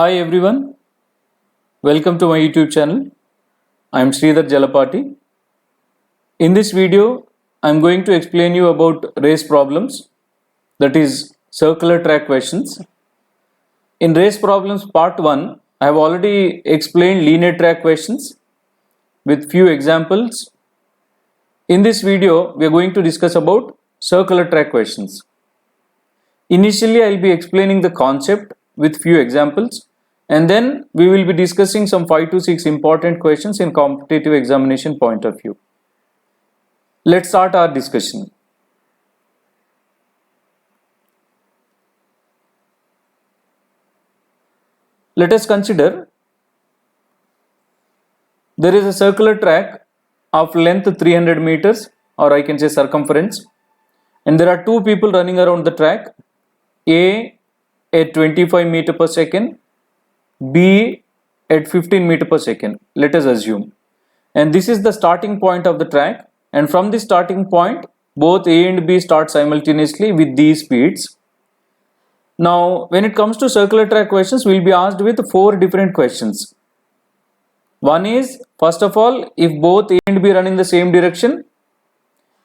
Hi everyone, welcome to my YouTube channel. I am Sridhar Jalapati. In this video, I am going to explain you about race problems, that is circular track questions. In race problems part 1, I have already explained linear track questions with few examples. In this video, we are going to discuss about circular track questions. Initially, I will be explaining the concept with few examples, and then we will be discussing some 5 to 6 important questions in competitive examination point of view. Let's start our discussion. Let us consider there is a circular track of length 300 meters, or I can say circumference, and there are two people running around the track, A at 25 meter per second, B at 15 meter per second, let us assume. And this is the starting point of the track, and from this starting point both A and B start simultaneously with these speeds. Now when it comes to circular track questions, we will be asked with 4 different questions. One is, first of all, if both A and B run in the same direction,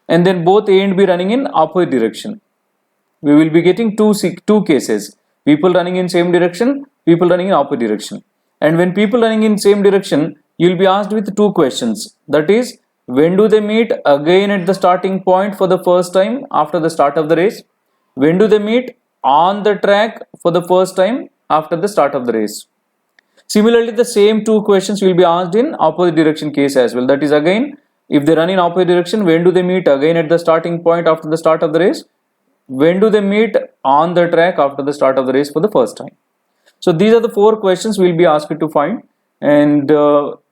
and then both A and B running in opposite direction. We will be getting two cases, people running in same direction, people running in opposite direction. And when people running in same direction, you will be asked with 2 questions, that is, when do they meet again at the starting point for the first time after the start of the race? When do they meet on the track for the first time after the start of the race? Similarly, the same 2 questions will be asked in opposite direction case as well, that is, again, if they run in opposite direction, when do they meet again at the starting point after the start of the race? When do they meet on the track after the start of the race for the first time? So these are the 4 questions we will be asked to find, and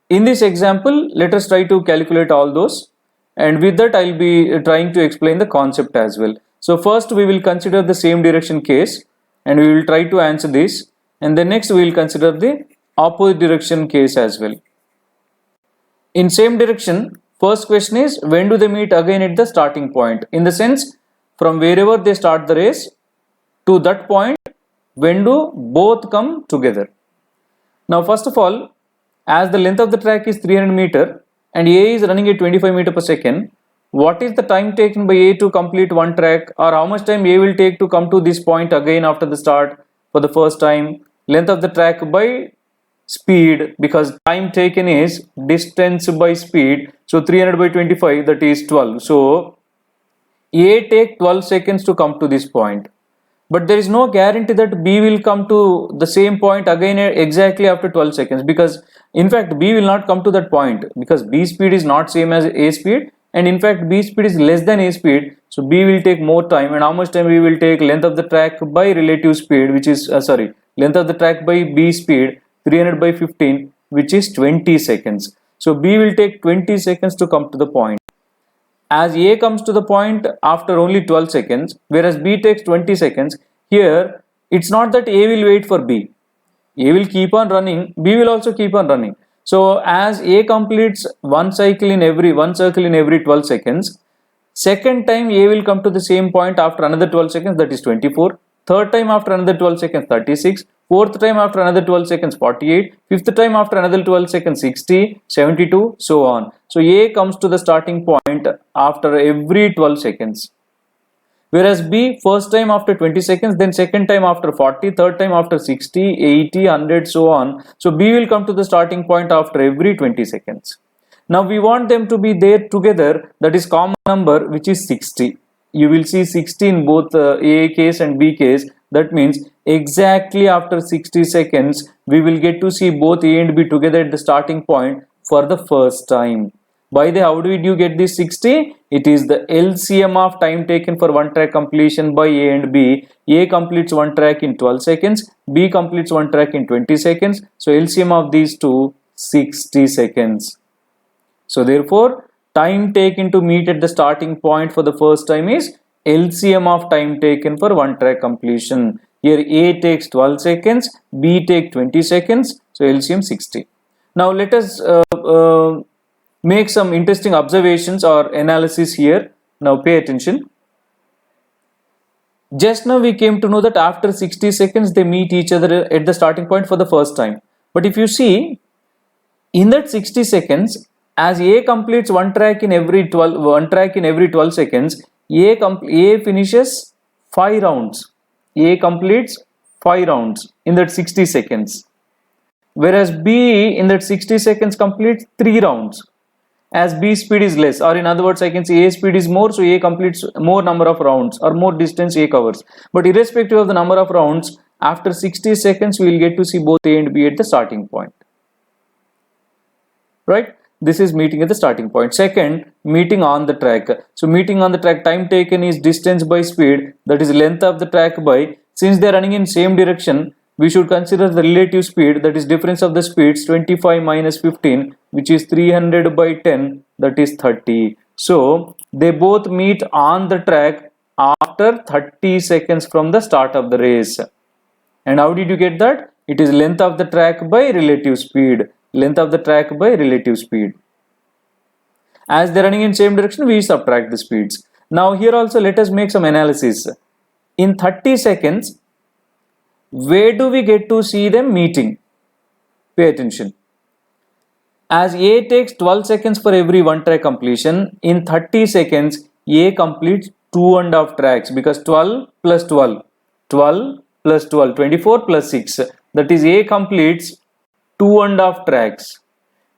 in this example let us try to calculate all those, and with that I will be trying to explain the concept as well. So first we will consider the same direction case and we will try to answer this, and then next we will consider the opposite direction case as well. In same direction, first question is, when do they meet again at the starting point? In the sense, from wherever they start the race to that point, when do both come together? Now first of all, as the length of the track is 300 meter and A is running at 25 meter per second, what is the time taken by A to complete one track, or how much time A will take to come to this point again after the start for the first time? Length of the track by speed, because time taken is distance by speed, so 300 by 25, that is 12. So A take 12 seconds to come to this point, but there is no guarantee that B will come to the same point again exactly after 12 seconds, because in fact B will not come to that point, because B speed is not same as A speed, and in fact B speed is less than A speed, so B will take more time. And how much time we will take? Length of the track by relative speed, which is length of the track by B speed, 300 by 15, which is 20 seconds. So B will take 20 seconds to come to the point. As A comes to the point after only 12 seconds, whereas B takes 20 seconds, here it's not that A will wait for B. A will keep on running, B will also keep on running. So as A completes one circle in every 12 seconds, second time A will come to the same point after another 12 seconds, that is 24. Third time after another 12 seconds, 36. Fourth time after another 12 seconds, 48. Fifth time after another 12 seconds, 60, 72, so on. So A comes to the starting point after every 12 seconds. Whereas B, first time after 20 seconds, then second time after 40, third time after 60, 80, 100, so on. So B will come to the starting point after every 20 seconds. Now we want them to be there together, that is common number, which is 60. You will see 60 in both A case and B case. That means exactly after 60 seconds, we will get to see both A and B together at the starting point for the first time. By the how did you get this 60? It is the LCM of time taken for one track completion by A and B. A completes one track in 12 seconds, B completes one track in 20 seconds. So LCM of these two, 60 seconds. So therefore, time taken to meet at the starting point for the first time is LCM of time taken for one track completion. Here A takes 12 seconds, B takes 20 seconds, so LCM 60. Now let us make some interesting observations or analysis here. Now pay attention. Just now we came to know that after 60 seconds they meet each other at the starting point for the first time. But if you see, in that 60 seconds, as A completes one track in every 12 seconds, A finishes 5 rounds. A completes 5 rounds in that 60 seconds. Whereas B in that 60 seconds completes 3 rounds. As B speed is less, or in other words I can say A speed is more, so A completes more number of rounds or more distance A covers. But irrespective of the number of rounds, after 60 seconds we will get to see both A and B at the starting point. Right? This is meeting at the starting point. Second, meeting on the track. So meeting on the track, time taken is distance by speed, that is length of the track by, since they are running in same direction, we should consider the relative speed, that is difference of the speeds, 25 minus 15, which is 300 by 10, that is 30. So they both meet on the track after 30 seconds from the start of the race. And how did you get that? It is length of the track by relative speed. Length of the track by relative speed. As they are running in same direction, we subtract the speeds. Now here also let us make some analysis. In 30 seconds, where do we get to see them meeting? Pay attention. As A takes 12 seconds for every one track completion, in 30 seconds, A completes 2.5 tracks, because 12 plus 12, 12 plus 12, 24 plus 6, that is A completes 2.5 tracks.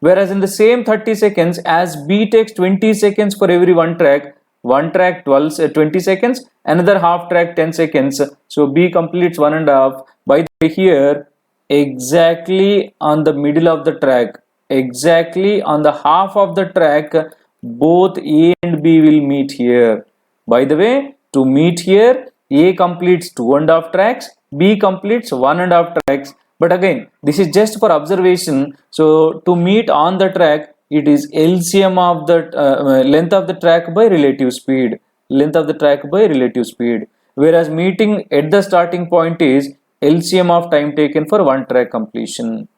Whereas in the same 30 seconds, as B takes 20 seconds for every one track 20 seconds, another half track 10 seconds, so B completes 1.5. By the way, here exactly on the middle of the track, exactly on the half of the track, both A and B will meet here. By the way, to meet here, A completes 2.5 tracks, B completes 1.5 tracks. But again, this is just for observation. So to meet on the track, it is LCM of the length of the track by relative speed. Length of the track by relative speed. Whereas meeting at the starting point is LCM of time taken for one track completion.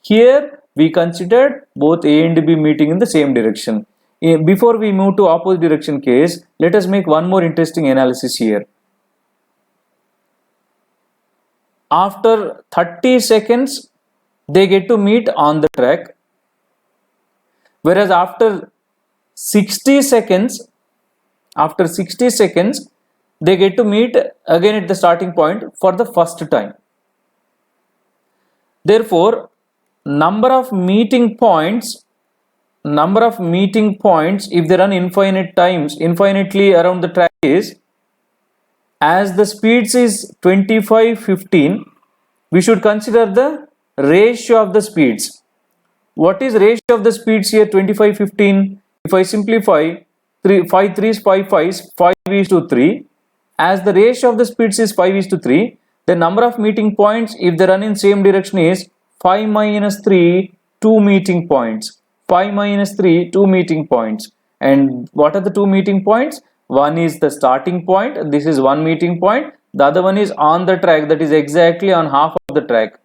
Here we considered both A and B meeting in the same direction. Before we move to opposite direction case, let us make one more interesting analysis here. After 30 seconds, they get to meet on the track, whereas after 60 seconds, they get to meet again at the starting point for the first time. Therefore, number of meeting points, if they run infinitely around the track is, as the speeds is 25-15, we should consider the ratio of the speeds. What is ratio of the speeds here? 25-15. If I simplify, 5 3s 5 5s, 5 is to 3. As the ratio of the speeds is 5 is to 3, the number of meeting points if they run in same direction is 5 minus 3, 2 meeting points. 5 minus 3, 2 meeting points. And what are the 2 meeting points? One is the starting point, this is one meeting point. The other one is on the track, that is exactly on half of the track.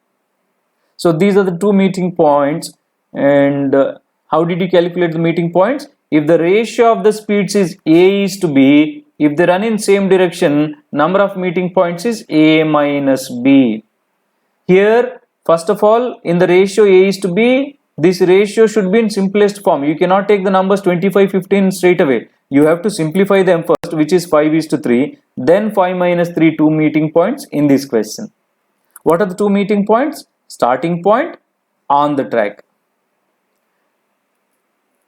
So these are the 2 meeting points. And how did you calculate the meeting points? If the ratio of the speeds is A is to B, if they run in same direction, number of meeting points is A minus B. Here, first of all, in the ratio A is to B, this ratio should be in simplest form. You cannot take the numbers 25-15 straight away. You have to simplify them first, which is 5 is to 3. Then 5 minus 3, 2 meeting points in this question. What are the 2 meeting points? Starting point, on the track.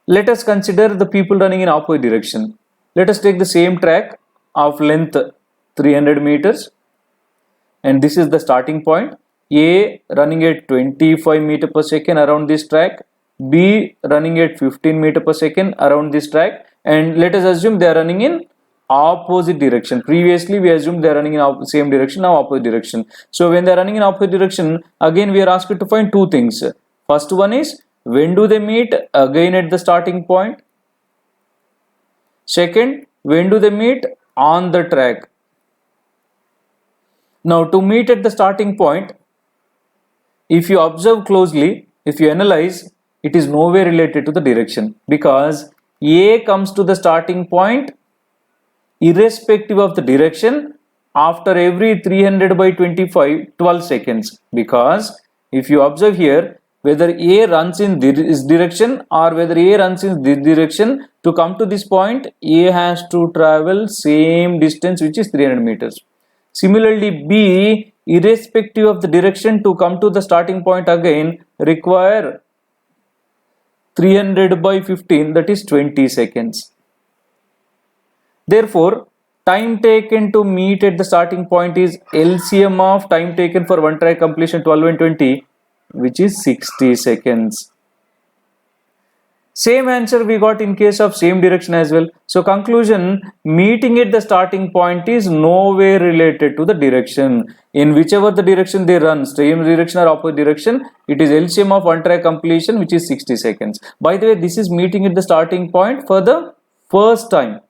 Let us consider the people running in opposite direction. Let us take the same track of length 300 meters. And this is the starting point. A running at 25 meter per second around this track, B running at 15 meter per second around this track, and let us assume they are running in opposite direction. Previously we assumed they are running in same direction, now opposite direction. So when they are running in opposite direction, again we are asked to find 2 things. First one is, when do they meet? Again at the starting point. Second, when do they meet? On the track. Now to meet at the starting point, if you observe closely, if you analyze, it is nowhere related to the direction, because A comes to the starting point irrespective of the direction after every 300 by 25 12 seconds, because if you observe here, whether A runs in this direction or whether A runs in this direction, to come to this point A has to travel same distance, which is 300 meters. Similarly, B, irrespective of the direction, to come to the starting point again require 300 by 15, that is 20 seconds. Therefore, time taken to meet at the starting point is LCM of time taken for one track completion 12 and 20, which is 60 seconds. Same answer we got in case of same direction as well. So conclusion, meeting at the starting point is nowhere related to the direction. In whichever the direction they run, same direction or opposite direction, it is LCM of one track completion, which is 60 seconds. By the way, this is meeting at the starting point for the first time.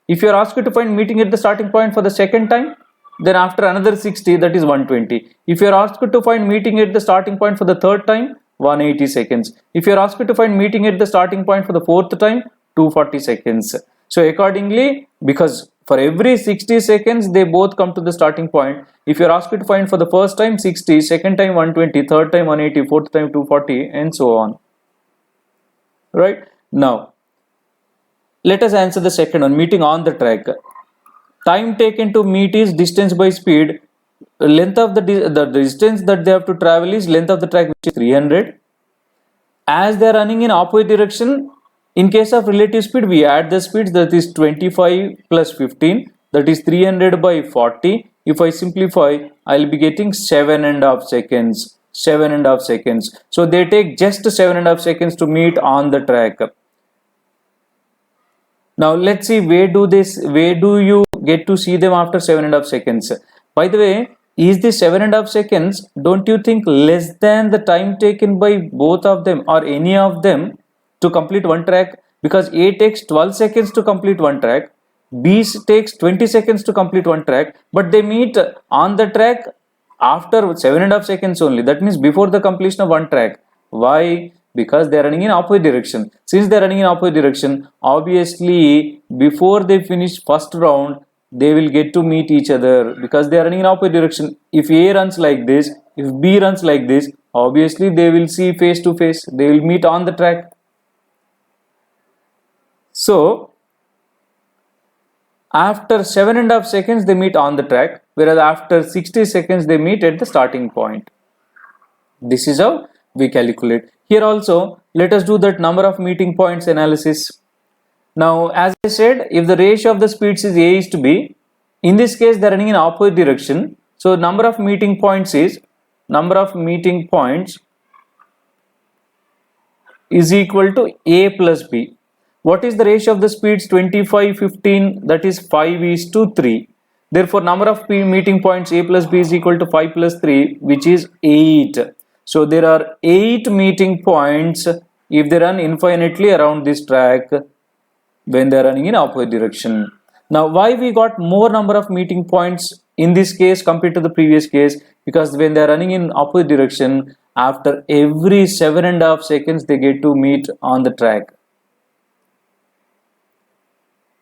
If you are asked to find meeting at the starting point for the second time, then after another 60, that is 120. If you are asked to find meeting at the starting point for the third time, 180 seconds. If you are asked to find meeting at the starting point for the fourth time, 240 seconds. So accordingly, because for every 60 seconds they both come to the starting point, if you are asked to find for the first time 60, second time 120, third time 180, fourth time 240, and so on. Right? Now, let us answer the second one, meeting on the track. Time taken to meet is distance by speed. Length of the distance that they have to travel is length of the track, which is 300. As they are running in opposite direction, in case of relative speed, we add the speeds, that is 25 plus 15, that is 300 by 40. If I simplify, I will be getting 7.5 seconds. 7.5 seconds. So they take just 7.5 seconds to meet on the track. Now let's see where do you get to see them after 7.5 seconds. By the way, is this 7.5 seconds, don't you think, less than the time taken by both of them or any of them to complete one track? Because A takes 12 seconds to complete one track, B takes 20 seconds to complete one track, but they meet on the track after 7.5 seconds only. That means before the completion of one track. Why? Because they are running in opposite direction. Since they are running in opposite direction, obviously before they finish first round, they will get to meet each other because they are running in opposite direction. If A runs like this, if B runs like this, obviously they will see face to face. They will meet on the track. So after 7.5 seconds they meet on the track, whereas after 60 seconds they meet at the starting point. This is how we calculate. Here also, let us do that number of meeting points analysis. Now, as I said, if the ratio of the speeds is A is to B, in this case they are running in opposite direction. So number of meeting points is equal to A plus B. What is the ratio of the speeds? 25, 15, that is 5 is to 3. Therefore, number of meeting points A plus B is equal to 5 plus 3, which is 8. So there are 8 meeting points if they run infinitely around this track when they are running in opposite direction. Now, why we got more number of meeting points in this case compared to the previous case? Because when they are running in opposite direction, after every 7.5 seconds they get to meet on the track.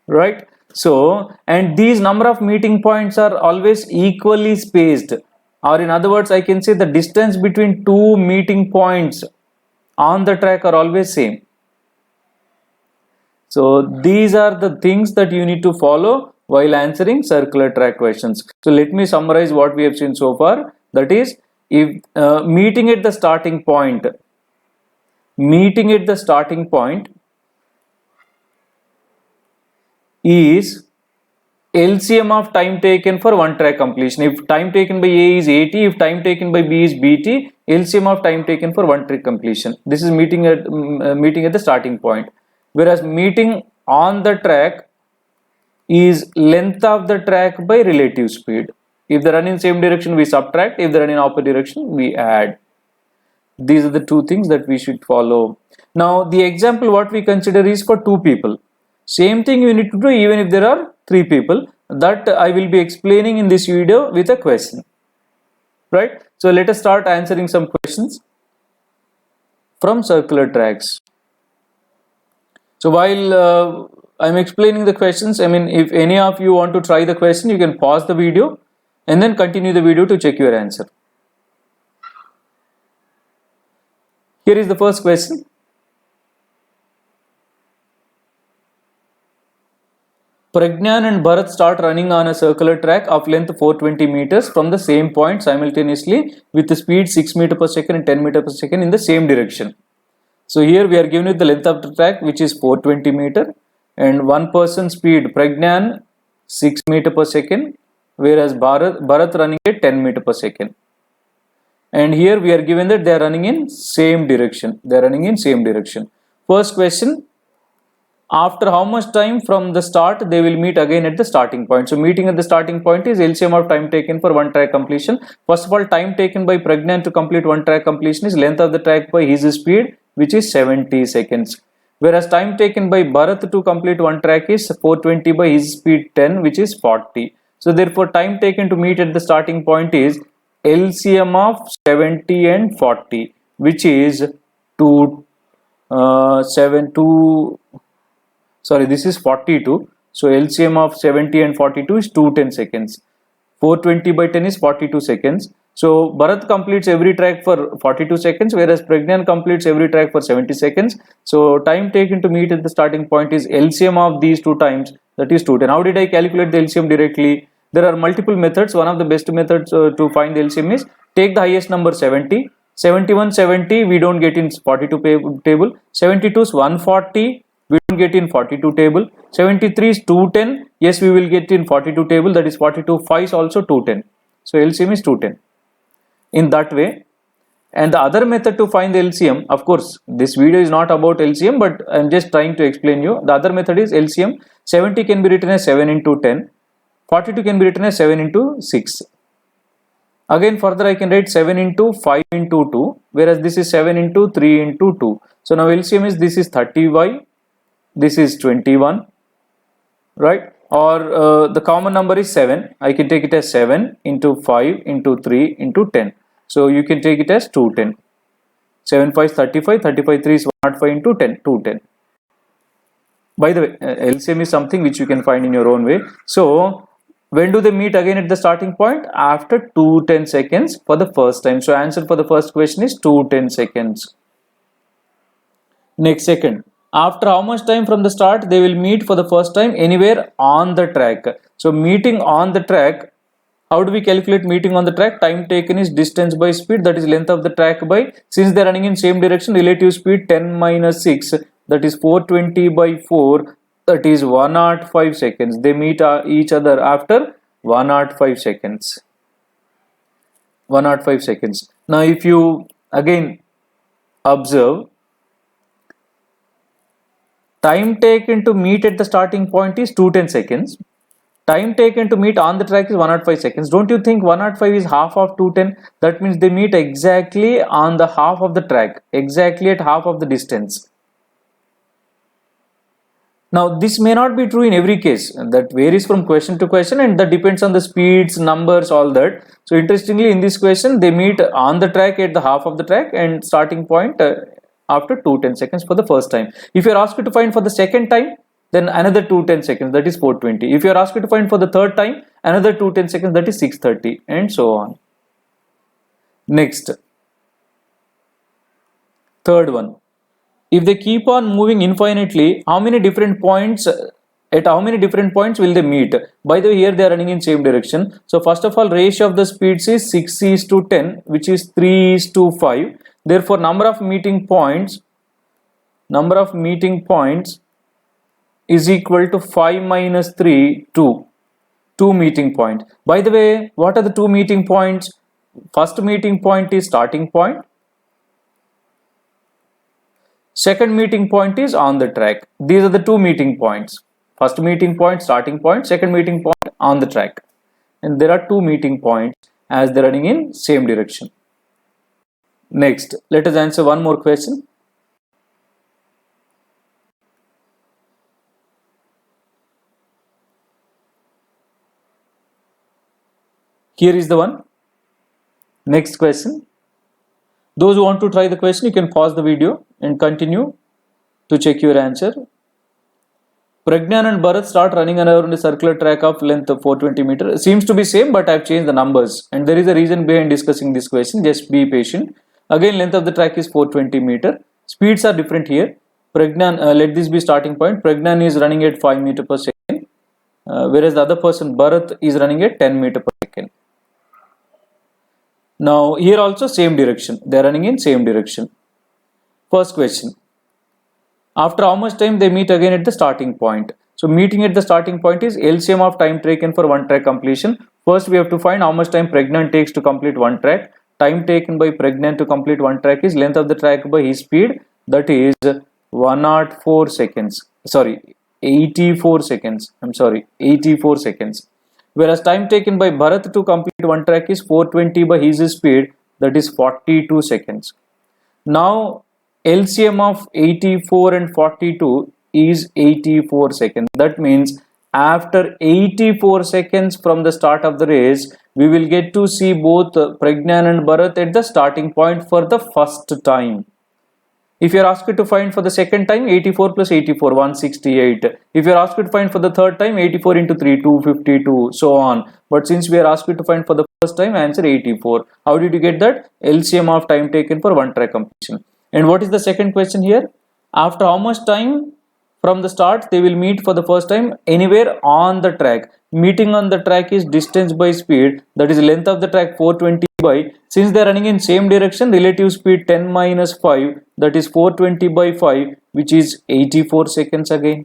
Right? So, and these number of meeting points are always equally spaced, or in other words, I can say the distance between two meeting points on the track are always same. So these are the things that you need to follow while answering circular track questions. So let me summarize what we have seen so far. That is, if meeting at the starting point is LCM of time taken for one track completion. If time taken by A is 80, if time taken by B is BT, LCM of time taken for one track completion. This is meeting at the starting point. Whereas meeting on the track is length of the track by relative speed. If they run in same direction, we subtract. If they run in opposite direction, we add. These are the two things that we should follow. Now, the example what we consider is for 2 people. Same thing you need to do even if there are 3 people. That I will be explaining in this video with a question. Right? So let us start answering some questions from circular tracks. So while I'm explaining the questions. I mean, if any of you want to try the question, you can pause the video and then continue the video to check your answer. Here is the first question. Pragyan and Bharat start running on a circular track of length 420 meters from the same point simultaneously with the speed 6 meter per second and 10 meter per second in the same direction. So here we are given with the length of the track, which is 420 meter, and one person speed Pragyan 6 meter per second, whereas Bharat running at 10 meter per second. And here we are given that they are running in same direction. They are running in same direction. First question. After how much time from the start they will meet again at the starting point? So meeting at the starting point is LCM of time taken for one track completion. First of all, time taken by Pragyan to complete one track completion is length of the track by his speed, which is 70 seconds. Whereas time taken by Bharat to complete one track is 420 by his speed 10, which is 40. So therefore, time taken to meet at the starting point is LCM of 70 and 40, which is this is 42. So LCM of 70 and 42 is 210 seconds. 420 by 10 is 42 seconds. So Bharat completes every track for 42 seconds, whereas Pragyan completes every track for 70 seconds. So time taken to meet at the starting point is LCM of these two times, that is 210. How did I calculate the LCM directly? There are multiple methods. One of the best methods to find the LCM is take the highest number 70. 71, 70 we don't get in 42 table. 72 is 140. We don't get in 42 table. 73 is 210. Yes, we will get in 42 table. That is 42. 5 is also 210. So LCM is 210. In that way. And the other method to find the LCM, of course, this video is not about LCM, but I am just trying to explain you. The other method is LCM. 70 can be written as 7 into 10. 42 can be written as 7 into 6. Again, further I can write 7 into 5 into 2, whereas this is 7 into 3 into 2. So now LCM is, this is 30y. This is 21, right? Or the common number is 7. I can take it as 7 into 5 into 3 into 10. So you can take it as 210. 7 5 is 35. 35 3 is 105 into 10. 210. By the way, LCM is something which you can find in your own way. So when do they meet again at the starting point? After 210 seconds for the first time. So answer for the first question is 210 seconds. Next, second. After how much time from the start they will meet for the first time anywhere on the track? So meeting on the track, how do we calculate meeting on the track? Time taken is distance by speed, that is length of the track by, since they are running in same direction, relative speed 10 minus 6, that is 420 by 4, that is 105 seconds. They meet each other after 105 seconds. 105 seconds. Now if you again observe, time taken to meet at the starting point is 210 seconds. Time taken to meet on the track is 105 seconds. Don't you think 105 is half of 210? That means they meet exactly on the half of the track, exactly at half of the distance. Now this may not be true in every case. That varies from question to question, and that depends on the speeds, numbers, all that. So interestingly, in this question they meet on the track at the half of the track and starting point after 210 seconds for the first time. If you are asked to find for the second time, then another 210 seconds, that is 420. If you are asked to find for the third time, another 210 seconds, that is 630, and so on. Next, third one. If they keep on moving infinitely, how many different points, at how many different points will they meet? By the way, here they are running in same direction. So first of all, ratio of the speeds is 6 is to 10, which is 3 is to 5. Therefore, number of meeting points is equal to 5 minus 3, 2. 2 meeting points. By the way, what are the 2 meeting points? First meeting point is starting point. Second meeting point is on the track. These are the 2 meeting points. First meeting point, starting point. Second meeting point, on the track. And there are 2 meeting points as they are running in same direction. Next, let us answer one more question. Here is the one. Next question. Those who want to try the question, you can pause the video and continue to check your answer. Pragnan and Bharat start running around a circular track of length of 420 meters. Seems to be same, but I've changed the numbers. And there is a reason behind discussing this question. Just be patient. Again, length of the track is 420 meter. Speeds are different here. Pragnan, let this be starting point. Pragnan is running at 5 meter per second. Whereas the other person, Bharat, is running at 10 meter per second. Now, here also same direction. They are running in same direction. First question. After how much time they meet again at the starting point? So meeting at the starting point is LCM of time taken for one track completion. First we have to find how much time Pragnan takes to complete one track. Time taken by Pragnan to complete one track is length of the track by his speed, that is 104 seconds. Sorry, 84 seconds. I'm sorry, 84 seconds. Whereas time taken by Bharat to complete one track is 420 by his speed, that is 42 seconds. Now LCM of 84 and 42 is 84 seconds. That means after 84 seconds from the start of the race, we will get to see both Pragnan and Bharat at the starting point for the first time. If you are asked to find for the second time, 84 plus 84, 168. If you are asked to find for the third time, 84 into 3, 252, so on. But since we are asked to find for the first time, answer 84. How did you get that? LCM of time taken for one track completion. And what is the second question here? After how much time from the start they will meet for the first time? Anywhere on the track. Meeting on the track is distance by speed, that is length of the track 420 by, since they are running in same direction, relative speed 10 minus 5, that is 420 by 5, which is 84 seconds again.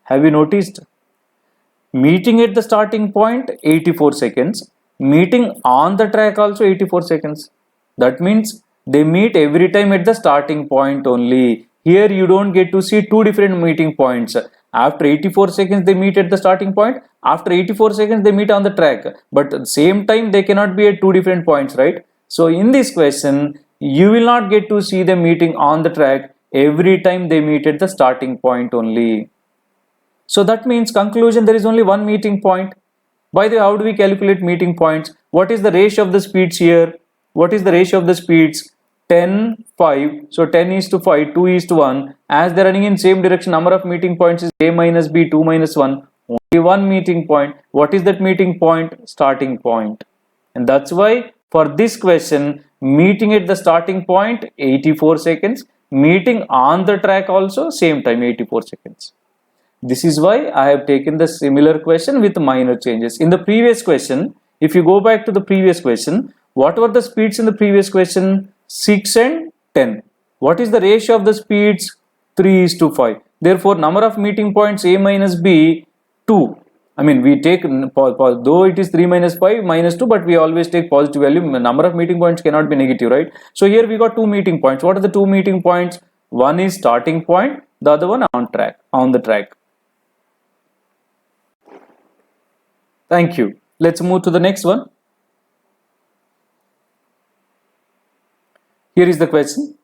Have you noticed? Meeting at the starting point 84 seconds, meeting on the track also 84 seconds. That means they meet every time at the starting point only. Here you don't get to see two different meeting points. After 84 seconds they meet at the starting point. After 84 seconds they meet on the track. But at the same time they cannot be at two different points, right? So in this question, you will not get to see them meeting on the track every time they meet at the starting point only. So that means conclusion, there is only one meeting point. By the way, how do we calculate meeting points? What is the ratio of the speeds here? What is the ratio of the speeds? 10, 5. So 10 is to 5, 2 is to 1. As they are running in same direction, number of meeting points is A minus B, 2 minus 1. Only one meeting point. What is that meeting point? Starting point. And that's why for this question, meeting at the starting point 84 seconds. Meeting on the track also same time 84 seconds. This is why I have taken the similar question with minor changes. In the previous question, if you go back to the previous question, what were the speeds in the previous question? 6 and 10. What is the ratio of the speeds? 3 is to 5. Therefore, number of meeting points A minus B, 2. I mean, we take, though it is 3 minus 5 minus 2, but we always take positive value. Number of meeting points cannot be negative, right? So here we got two meeting points. What are the two meeting points? One is starting point, the other one on the track. Thank you. Let's move to the next one. Here is the question.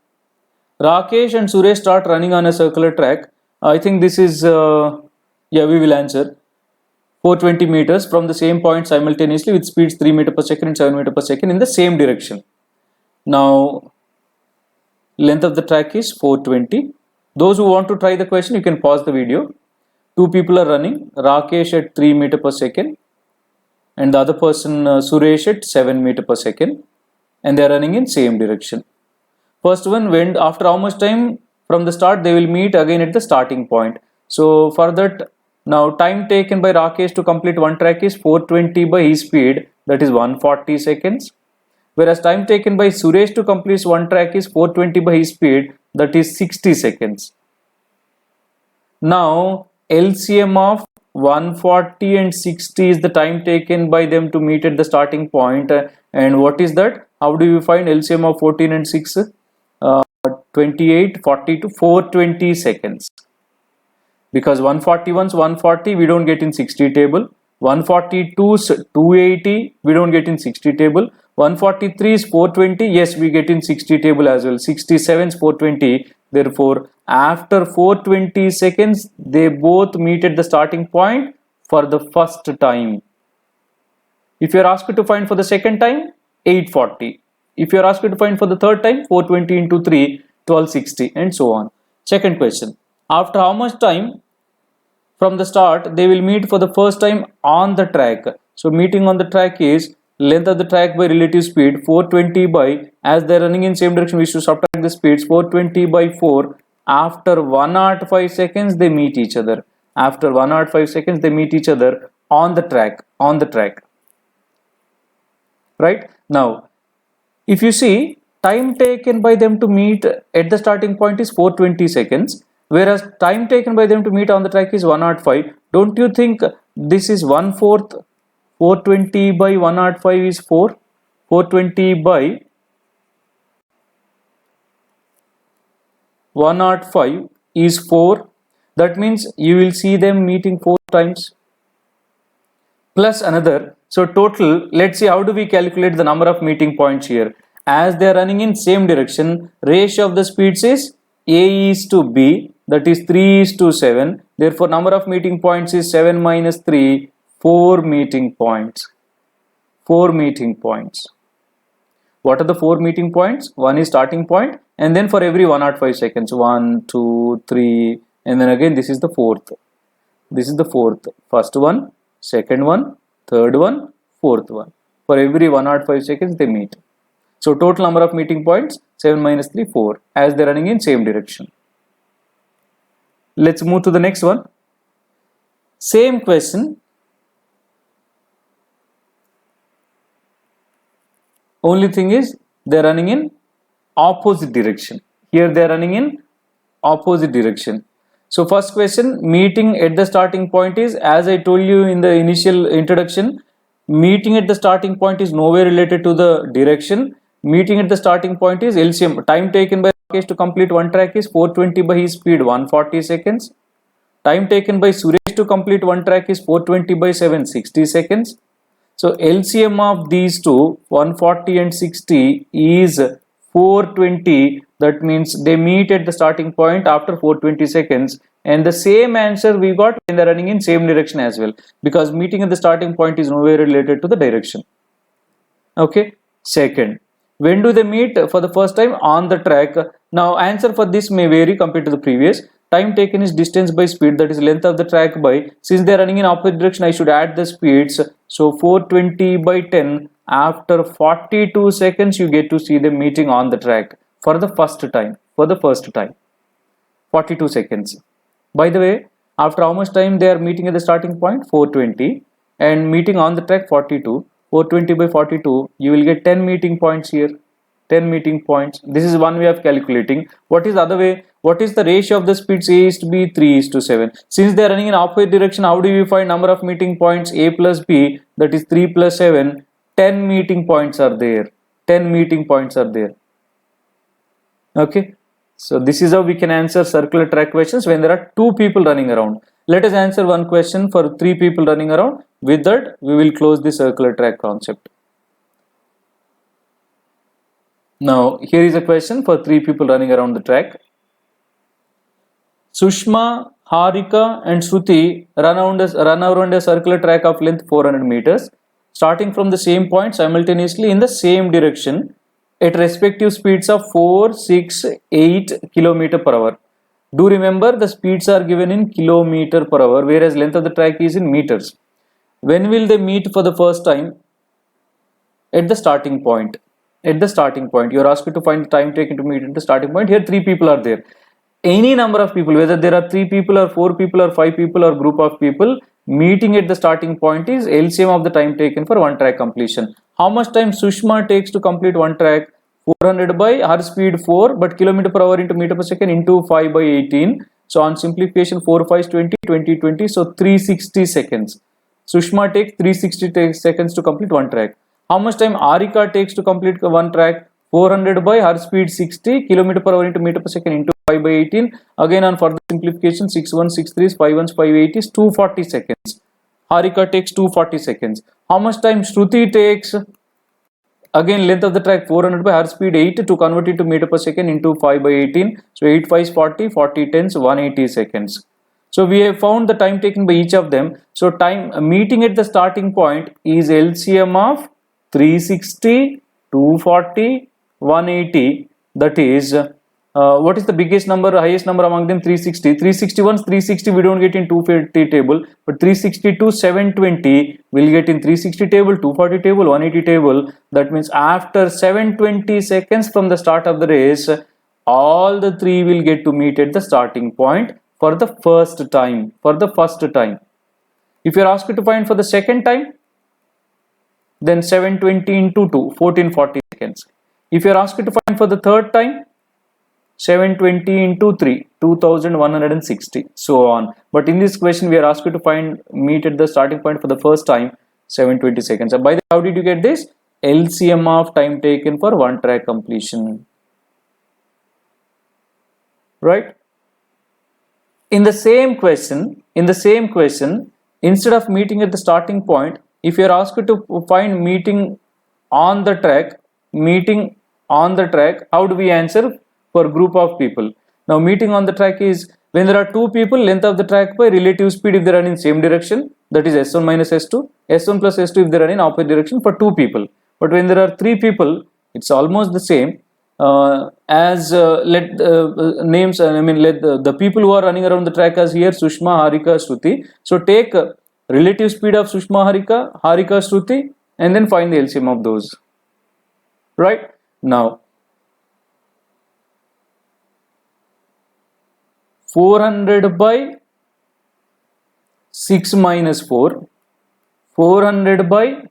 Rakesh and Suresh start running on a circular track. I think this is, we will answer. 420 meters from the same point simultaneously with speeds 3 meter per second and 7 meter per second in the same direction. Now, length of the track is 420. Those who want to try the question, you can pause the video. Two people are running. Rakesh at 3 meter per second and the other person Suresh at 7 meter per second, and they are running in same direction. First one went after how much time from the start they will meet again at the starting point. So for that, now time taken by Rakesh to complete one track is 420 by his speed, that is 140 seconds. Whereas time taken by Suresh to complete one track is 420 by his speed, that is 60 seconds. Now LCM of 140 and 60 is the time taken by them to meet at the starting point. And what is that? How do you find LCM of 14 and 6? 28, 40 to 420 seconds. Because 141's 140 we don't get in 60 table. 142's 280 we don't get in 60 table. 143 is 420, yes, we get in 60 table as well. 67 is 420. Therefore, after 420 seconds, they both meet at the starting point for the first time. If you are asked to find for the second time, 840. If you are asked to find for the third time, 420 into 3, 1260, and so on. Second question. After how much time from the start, they will meet for the first time on the track. So meeting on the track is length of the track by relative speed, 420 by, as they are running in same direction, we should subtract the speeds, 420 by 4. After 105 seconds, they meet each other. After 105 seconds, they meet each other on the track. Right? Now, if you see, time taken by them to meet at the starting point is 420 seconds, whereas time taken by them to meet on the track is 105. Don't you think this is 1/4? 420 by 105 is 4. 420 by 105 is 4. That means you will see them meeting 4 times. Plus another. So total, let's see how do we calculate the number of meeting points here. As they are running in same direction, ratio of the speeds is A is to B, that is 3 is to 7. Therefore, number of meeting points is 7 minus 3, 4 meeting points. 4 meeting points. What are the 4 meeting points? One is starting point, and then for every 105 seconds, 1, 2, 3, and then again this is the fourth. This is the fourth. First one, second one, third one, fourth one. For every 105 seconds they meet. So total number of meeting points 7 minus 3, 4, as they are running in same direction. Let's move to the next one. Same question. Only thing is they are running in opposite direction. Here they are running in opposite direction. So first question, meeting at the starting point is, as I told you in the initial introduction, meeting at the starting point is nowhere related to the direction. Meeting at the starting point is LCM. Time taken by Rakesh to complete one track is 420 by his speed, 140 seconds. Time taken by Suresh to complete one track is 420 by 7, 60 seconds. So LCM of these two, 140 and 60, is 420. That means they meet at the starting point after 420 seconds. And the same answer we got when they're running in same direction as well, because meeting at the starting point is nowhere related to the direction. Okay. Second, when do they meet for the first time? On the track. Now answer for this may vary compared to the previous. Time taken is distance by speed, that is length of the track by, since they are running in opposite direction, I should add the speeds. So 420 by 10, after 42 seconds you get to see them meeting on the track for the first time. 42 seconds. By the way, after how much time they are meeting at the starting point? 420, and meeting on the track 42. 420 by 42, you will get 10 meeting points here. 10 meeting points. This is one way of calculating. What is the other way? What is the ratio of the speeds? A is to B, 3 is to 7. Since they are running in opposite direction, how do we find number of meeting points? A plus B, that is 3 plus 7. 10 meeting points are there. 10 meeting points are there. Okay. So this is how we can answer circular track questions when there are 2 people running around. Let us answer one question for 3 people running around. With that, we will close the circular track concept. Now, here is a question for 3 people running around the track. Sushma, Harika and Shruti run around a circular track of length 400 meters, starting from the same point simultaneously in the same direction at respective speeds of 4, 6, 8 km per hour. Do remember the speeds are given in kilometer per hour, whereas length of the track is in meters. When will they meet for the first time? At the starting point. At the starting point. You are asked to find the time taken to meet at the starting point. Here 3 people are there. Any number of people, whether there are 3 people or 4 people or 5 people or group of people, meeting at the starting point is LCM of the time taken for one track completion. How much time Sushma takes to complete one track? 400 by her speed 4, but kilometer per hour into meter per second into 5 by 18. So on simplification, 4 5 is 20, 20 20. So 360 seconds. Sushma takes 360 seconds to complete one track. How much time Arika takes to complete one track? 400 by her speed 60, kilometer per hour into meter per second into 5 by 18. Again on further simplification, 6 1 6 3 5 1 5 8 is 240 seconds. Harika takes 240 seconds. How much time Shruti takes? Again length of the track 400 by her speed 8 to convert it to meter per second into 5 by 18. So 8 5 is 40, 40 10s 180 seconds. So we have found the time taken by each of them. So time meeting at the starting point is LCM of 360, 240, 180, that is what is the biggest number, highest number among them? 360. 360 once 360 we don't get in 250 table, but 362 720 will get in 360 table, 240 table, 180 table. That means after 720 seconds from the start of the race, all the three will get to meet at the starting point for the first time. If you are asked to find for the second time, then 720 into 2, 1440 seconds. If you are asked to find for the third time, 720 into 3, 2160, so on. But in this question, we are asked to find meet at the starting point for the first time, 720 seconds. And by the way, how did you get this? LCM of time taken for one track completion. Right? In the same question, instead of meeting at the starting point, if you are asked to find meeting on the track, how do we answer for group of people? Now meeting on the track is when there are two people, length of the track by relative speed if they run in same direction, that is S1 minus S2, S1 plus S2 if they run in opposite direction for two people. But when there are three people, it's almost the same. Names, let the people who are running around the track as here Sushma, Harika, Shruti. So take relative speed of Sushma, Harika, Shruti, and then find the LCM of those. Right? Now 400 by 6 minus 4, 400 by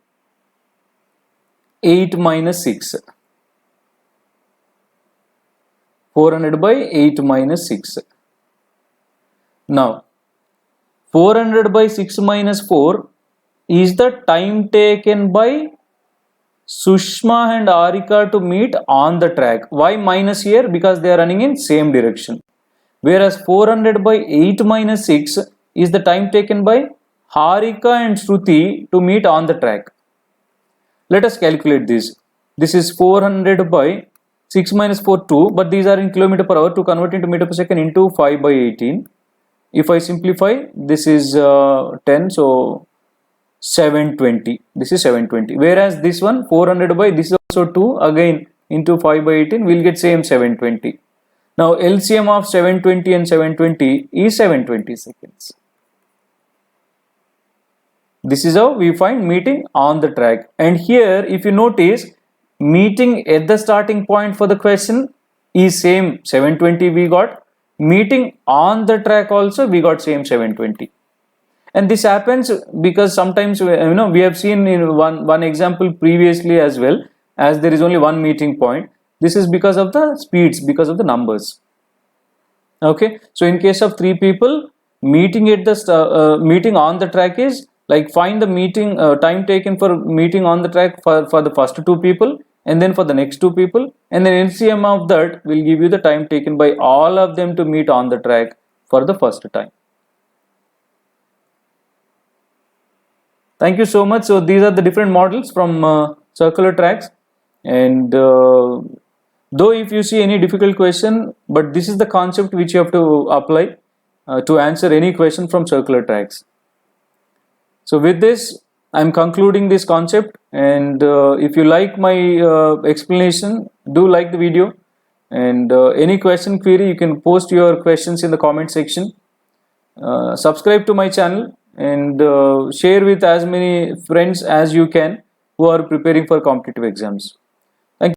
8 minus 6. 400 by 8 minus 6. Now 400 by 6 minus 4 is the time taken by Sushma and Harika to meet on the track. Why minus here? Because they are running in same direction. Whereas 400 by 8 minus 6 is the time taken by Harika and Shruti to meet on the track. Let us calculate this. This is 400 by 6 minus 4, 2, but these are in kilometer per hour. To convert into meter per second into 5 by 18. If I simplify, this is 10, so 720. This is 720. Whereas this one, 400 by, this is also 2, again into 5 by 18, we'll get same 720. Now LCM of 720 and 720 is 720 seconds. This is how we find meeting on the track. And here, if you notice, meeting at the starting point for the question is same 720 we got. Meeting on the track also we got same 720. And this happens because sometimes we have seen in one example previously as well, as there is only one meeting point. This is because of the speeds, because of the numbers. Okay, so in case of three people, meeting at the meeting on the track is like find the meeting time taken for meeting on the track for the first two people, and then for the next two people, and then LCM of that will give you the time taken by all of them to meet on the track for the first time. Thank you so much. So these are the different models from circular tracks, and though if you see any difficult question, but this is the concept which you have to apply to answer any question from circular tracks. So with this, I am concluding this concept, and if you like my explanation, do like the video, and any question query you can post your questions in the comment section. Subscribe to my channel and share with as many friends as you can who are preparing for competitive exams.